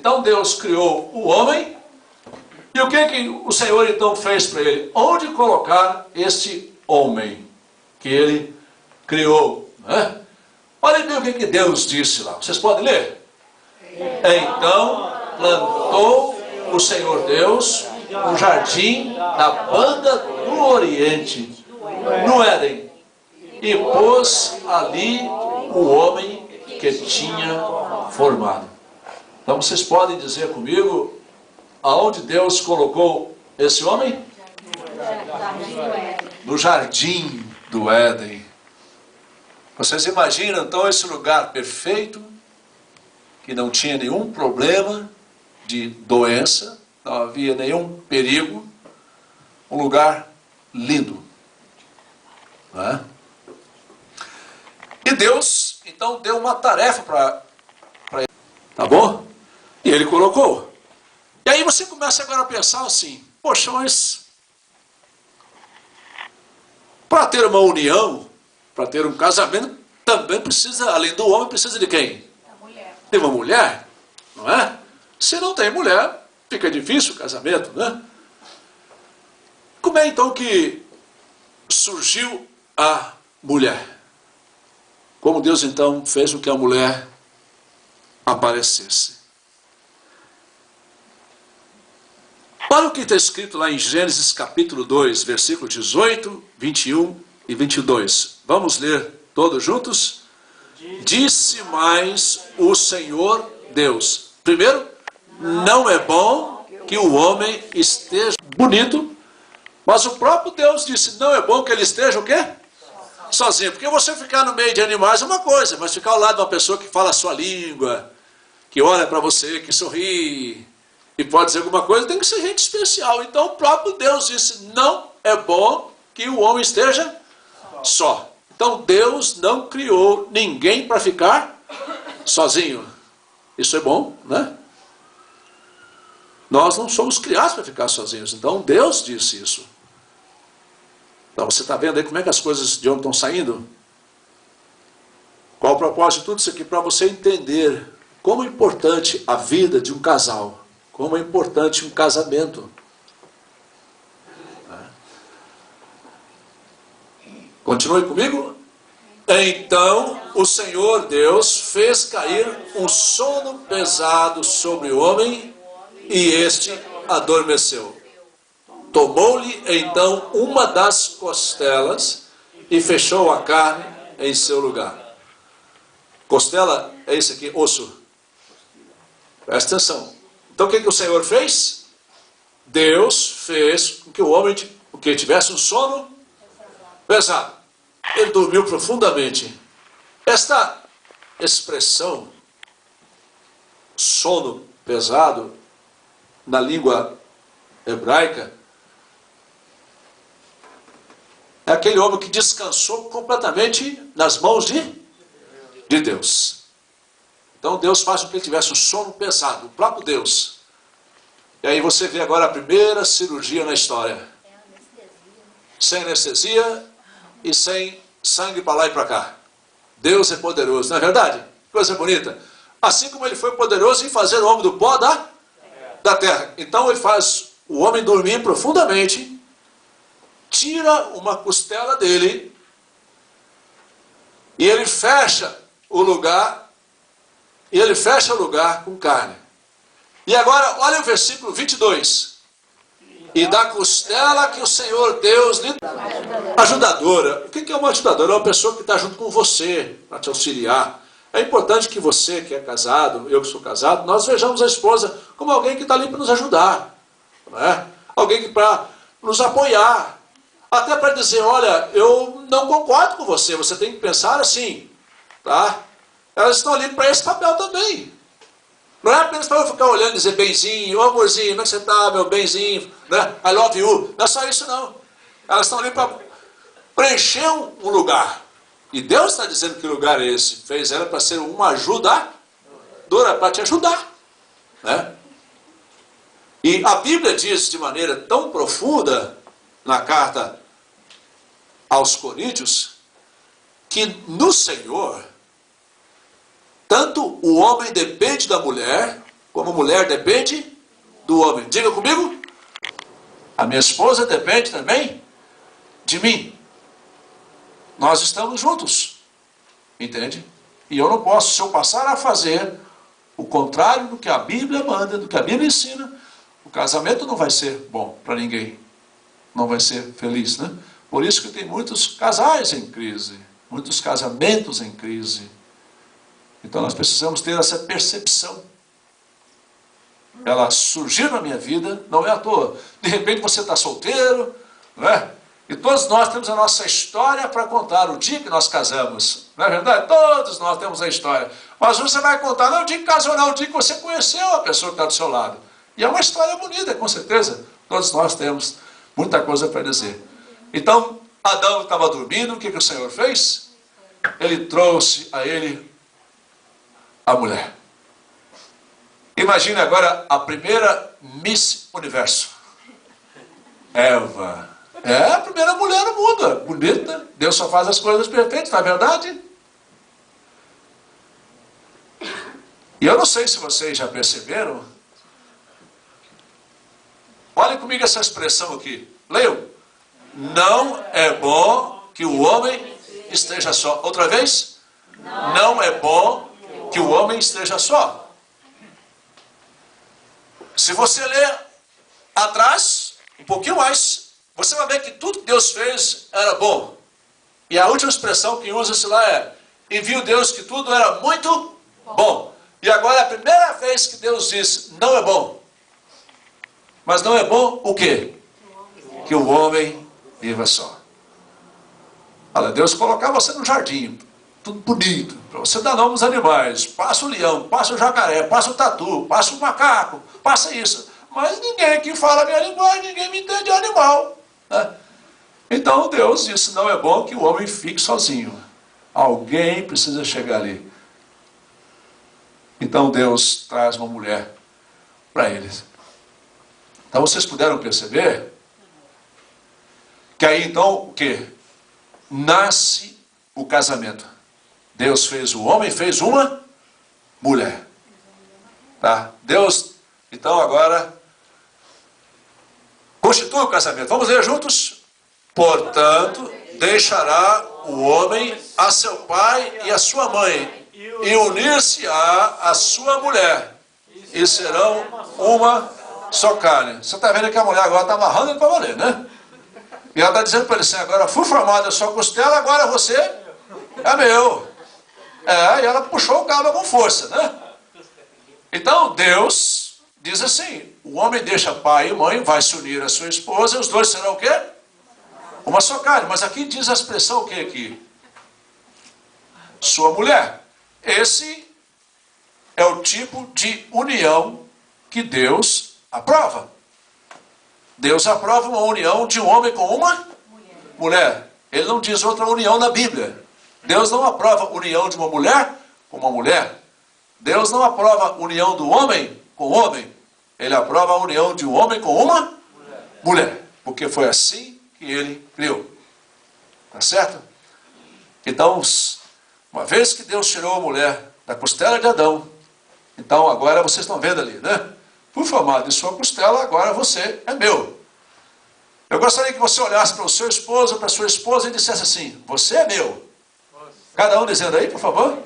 Então Deus criou o homem, e o que o Senhor então fez para ele? Onde colocar este homem que ele criou? Né? Olha bem o que Deus disse lá. Vocês podem ler? Então plantou o Senhor Deus um jardim na banda do Oriente, no Éden, e pôs ali o homem que tinha formado. Então vocês podem dizer comigo, aonde Deus colocou esse homem? No jardim do Éden. Vocês imaginam então esse lugar perfeito, que não tinha nenhum problema de doença, não havia nenhum perigo, um lugar lindo, não é? E Deus então deu uma tarefa para ele, tá bom? E ele colocou. E aí você começa agora a pensar assim, poxa, mas para ter uma união, para ter um casamento, também precisa, além do homem, precisa de quem? De uma mulher, não é? Se não tem mulher, fica difícil o casamento, né? Como é então que surgiu a mulher? Como Deus então fez com que a mulher aparecesse? Olha o que está escrito lá em Gênesis capítulo 2, versículo 18, 21 e 22. Vamos ler todos juntos? Disse mais o Senhor Deus. Primeiro, não é bom que o homem esteja bonito, mas o próprio Deus disse, não é bom que ele esteja o quê? Sozinho. Porque você ficar no meio de animais é uma coisa, mas ficar ao lado de uma pessoa que fala a sua língua, que olha para você, que sorri, e pode dizer alguma coisa, tem que ser gente especial. Então o próprio Deus disse, não é bom que o homem esteja só. Então Deus não criou ninguém para ficar sozinho. Isso é bom, né? Nós não somos criados para ficar sozinhos. Então Deus disse isso. Então você está vendo aí como é que as coisas de onde estão saindo? Qual o propósito de tudo isso aqui? Para você entender como é importante a vida de um casal. Como é importante um casamento. Continue comigo. Então o Senhor Deus fez cair um sono pesado sobre o homem e este adormeceu. Tomou-lhe então uma das costelas e fechou a carne em seu lugar. Costela é esse aqui, osso. Presta atenção. Então o que o Senhor fez? Deus fez com que o homem tivesse um sono pesado. Ele dormiu profundamente. Esta expressão, sono pesado, na língua hebraica, é aquele homem que descansou completamente nas mãos de Deus. Então Deus faz com que ele tivesse um sono pesado, o próprio Deus. E aí você vê agora a primeira cirurgia na história. Sem anestesia e sem sangue para lá e para cá. Deus é poderoso, não é verdade? Coisa bonita. Assim como ele foi poderoso em fazer o homem do pó da terra. Então ele faz o homem dormir profundamente, tira uma costela dele e ele fecha o lugar, com carne. E agora, olha o versículo 22. E da costela que o Senhor Deus lhe... Ajudadora. O que é uma ajudadora? É uma pessoa que está junto com você, para te auxiliar. É importante que você que é casado, eu que sou casado, nós vejamos a esposa como alguém que está ali para nos ajudar. Não é? Alguém que para nos apoiar. Até para dizer, olha, eu não concordo com você, você tem que pensar assim. Tá? Elas estão ali para esse papel também. Não é apenas para eu ficar olhando e dizer, benzinho, ô amorzinho, como é que você está, meu benzinho, né? I love you. Não é só isso não. Elas estão ali para preencher um lugar. E Deus está dizendo que lugar é esse. Fez ela para ser uma ajudadora, para te ajudar. Né? E a Bíblia diz de maneira tão profunda, na carta aos Coríntios, que no Senhor, tanto o homem depende da mulher, como mulher depende do homem. Diga comigo. A minha esposa depende também de mim. Nós estamos juntos. Entende? E eu não posso, se eu passar a fazer o contrário do que a Bíblia manda, do que a Bíblia ensina, o casamento não vai ser bom para ninguém. Não vai ser feliz, né? Por isso que tem muitos casais em crise, muitos casamentos em crise. Então nós precisamos ter essa percepção. Ela surgiu na minha vida, não é à toa. De repente você está solteiro, não é? E todos nós temos a nossa história para contar, o dia que nós casamos. Não é verdade? Todos nós temos a história. Mas você vai contar, não o dia que casou, não, o dia que você conheceu a pessoa que está do seu lado. E é uma história bonita, com certeza. Todos nós temos muita coisa para dizer. Então, Adão estava dormindo, o que o Senhor fez? Ele trouxe a ele a mulher. Imagine agora a primeira Miss Universo. Eva. É a primeira mulher no mundo, é bonita. Deus só faz as coisas perfeitas, não é verdade? E eu não sei se vocês já perceberam. Olhem comigo essa expressão aqui. Leiam. Não é bom que o homem esteja só. Outra vez. Não é bom que o homem esteja só. Se você ler atrás, um pouquinho mais, você vai ver que tudo que Deus fez era bom. E a última expressão que usa-se lá é: e viu Deus que tudo era muito bom. E agora é a primeira vez que Deus diz: não é bom. Mas não é bom o quê? Que o homem viva só. Olha, Deus colocar você no jardim, tudo bonito, para você dar nome aos animais. Passa o leão, passa o jacaré, passa o tatu, passa o macaco, passa isso. Mas ninguém aqui fala a minha linguagem, ninguém me entende de animal. Né? Então Deus disse: não é bom que o homem fique sozinho. Alguém precisa chegar ali. Então Deus traz uma mulher para eles. Então vocês puderam perceber que aí então o que? Nasce o casamento. Deus fez o homem, fez uma mulher. Tá? Deus, então agora, constitui o casamento. Vamos ler juntos? Portanto, deixará o homem a seu pai e a sua mãe, e unir-se-á a sua mulher, e serão uma só carne. Você está vendo que a mulher agora está amarrando ele para valer, né? E ela está dizendo para ele assim: agora fui formada a sua costela, agora você é meu. E ela puxou o cabo com força, né? Então Deus diz assim: o homem deixa pai e mãe, vai se unir à sua esposa, e os dois serão o quê? Uma só carne. Mas aqui diz a expressão o que aqui? Sua mulher. Esse é o tipo de união que Deus aprova. Deus aprova uma união de um homem com uma mulher. Ele não diz outra união na Bíblia. Deus não aprova união de uma mulher com uma mulher. Deus não aprova união do homem com homem. Ele aprova a união de um homem com uma mulher. Porque foi assim que ele criou. Tá certo? Então, uma vez que Deus tirou a mulher da costela de Adão, então agora vocês estão vendo ali, né? Fui formado de sua costela, agora você é meu. Eu gostaria que você olhasse para o seu esposo, para a sua esposa e dissesse assim: você é meu. Cada um dizendo aí, por favor.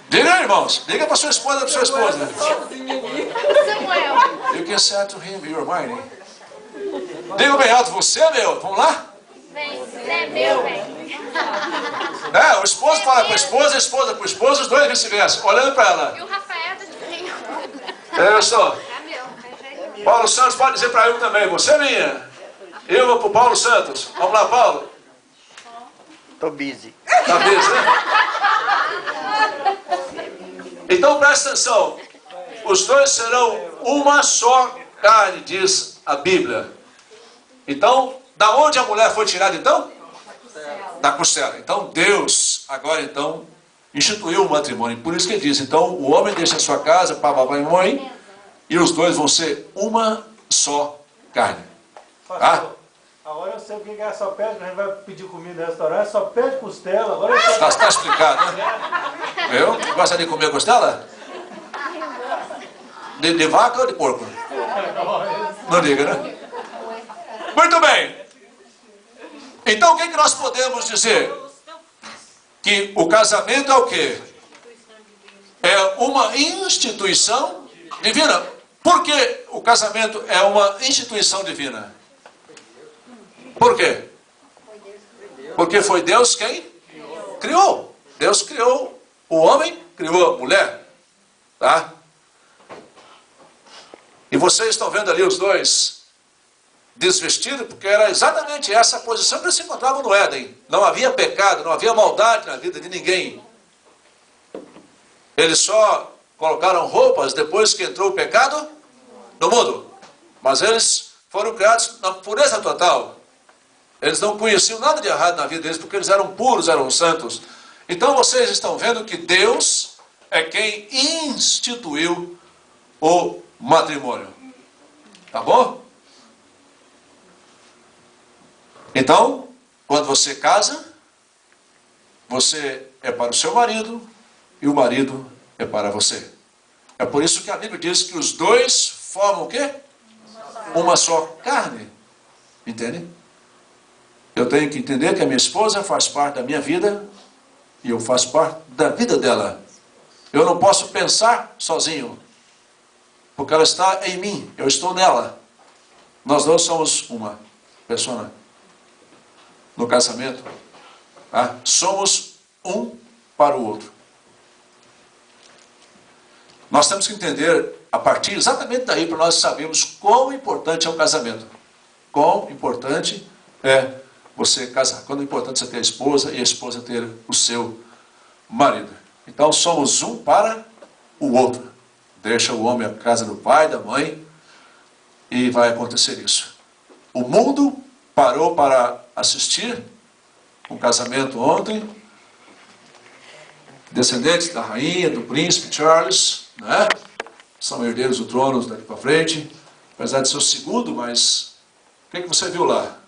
Diga aí, irmãos. Diga para sua esposa, para sua esposa. Samuel. You can say to him, you're mine. Diga bem alto: você é meu. Vamos lá? Vem, você é meu, vem. O esposo fala com a esposa para o esposo, os dois vice-versa, olhando para ela. E o Rafael tá de frio. Eu sou. É meu. Paulo Santos pode dizer para eu também: você é minha. Eu vou para o Paulo Santos. Vamos lá, Paulo? Tô busy. Tá busy, né? Então presta atenção. Os dois serão uma só carne, diz a Bíblia. Então, da onde a mulher foi tirada então? Da costela. Então Deus agora então instituiu o matrimônio. Por isso que ele diz: então o homem deixa a sua casa, papai e mãe, e os dois vão ser uma só carne. Pastor, agora eu sei o que é só pede, a gente vai pedir comida no restaurante, só pede costela. Agora eu Está explicado, né? Eu gostaria de comer costela? De vaca ou de porco? Não diga, né? Muito bem. Então o que nós podemos dizer? Que o casamento é o quê? É uma instituição divina. Por que o casamento é uma instituição divina? Por quê? Porque foi Deus quem criou. Deus criou o homem, criou a mulher. Tá? E vocês estão vendo ali os dois desvestidos, porque era exatamente essa posição que eles se encontravam no Éden. Não havia pecado, não havia maldade na vida de ninguém. Eles só colocaram roupas depois que entrou o pecado no mundo. Mas eles foram criados na pureza total. Eles não conheciam nada de errado na vida deles, porque eles eram puros, eram santos. Então vocês estão vendo que Deus é quem instituiu o matrimônio. Tá bom? Então, quando você casa, você é para o seu marido e o marido é para você. É por isso que a Bíblia diz que os dois formam o quê? Uma só carne. Entende? Eu tenho que entender que a minha esposa faz parte da minha vida e eu faço parte da vida dela. Eu não posso pensar sozinho, porque ela está em mim, eu estou nela. Nós dois somos uma pessoa no casamento. Tá? Somos um para o outro. Nós temos que entender, a partir exatamente daí, para nós sabermos quão importante é o casamento. Quão importante é você casar. Quão importante é você ter a esposa e a esposa ter o seu marido. Então somos um para o outro. Deixa o homem a casa do pai, da mãe, e vai acontecer isso. O mundo parou para assistir um casamento ontem. Descendentes da rainha, do príncipe Charles, né? São herdeiros do trono daqui para frente. Apesar de ser o segundo, mas o que você viu lá?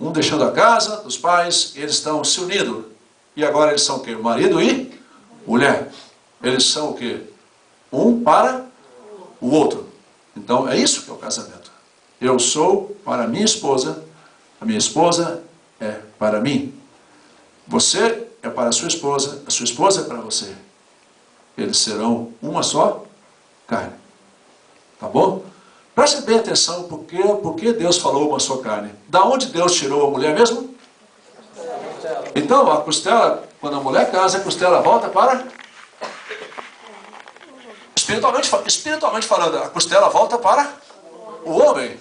Um deixando a casa dos pais, e eles estão se unindo. E agora eles são o quê? Marido e mulher. Eles são o quê? Um para o outro. Então é isso que é o casamento. Eu sou para a minha esposa é para mim. Você é para a sua esposa é para você. Eles serão uma só carne. Tá bom? Preste bem atenção, porque Deus falou uma só carne. Da onde Deus tirou a mulher mesmo? Então, a costela, quando a mulher casa, a costela volta para... Espiritualmente falando, a costela volta para o homem.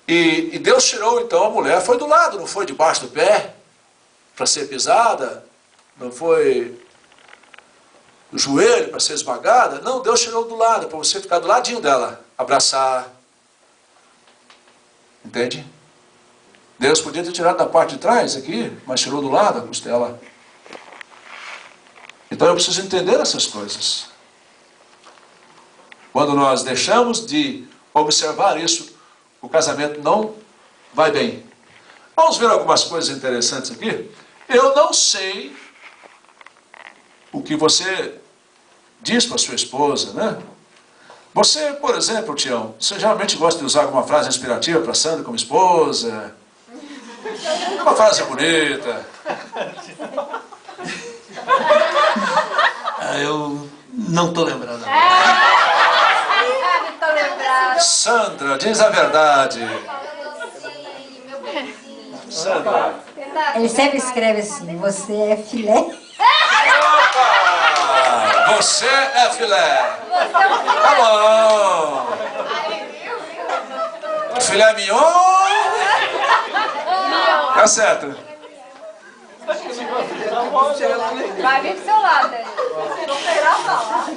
E Deus tirou, então, a mulher, foi do lado, não foi debaixo do pé, para ser pisada, não foi do joelho para ser esmagada. Não, Deus tirou do lado, para você ficar do ladinho dela, abraçar. Entende? Deus podia ter tirado da parte de trás aqui, mas tirou do lado a costela. Então eu preciso entender essas coisas. Quando nós deixamos de observar isso, o casamento não vai bem. Vamos ver algumas coisas interessantes aqui. Eu não sei o que você diz para sua esposa, né? Você, por exemplo, Tião, você geralmente gosta de usar alguma frase inspirativa para Sandra como esposa? Uma frase bonita. Eu não estou lembrando. Não tô lembrado. Sandra, diz a verdade. Sandra. Ele sempre escreve assim, você é filé. Opa! Você é filé. Tá bom. Filé mignon. Tá certo. Vai vir pro seu lado. Não esperar falar.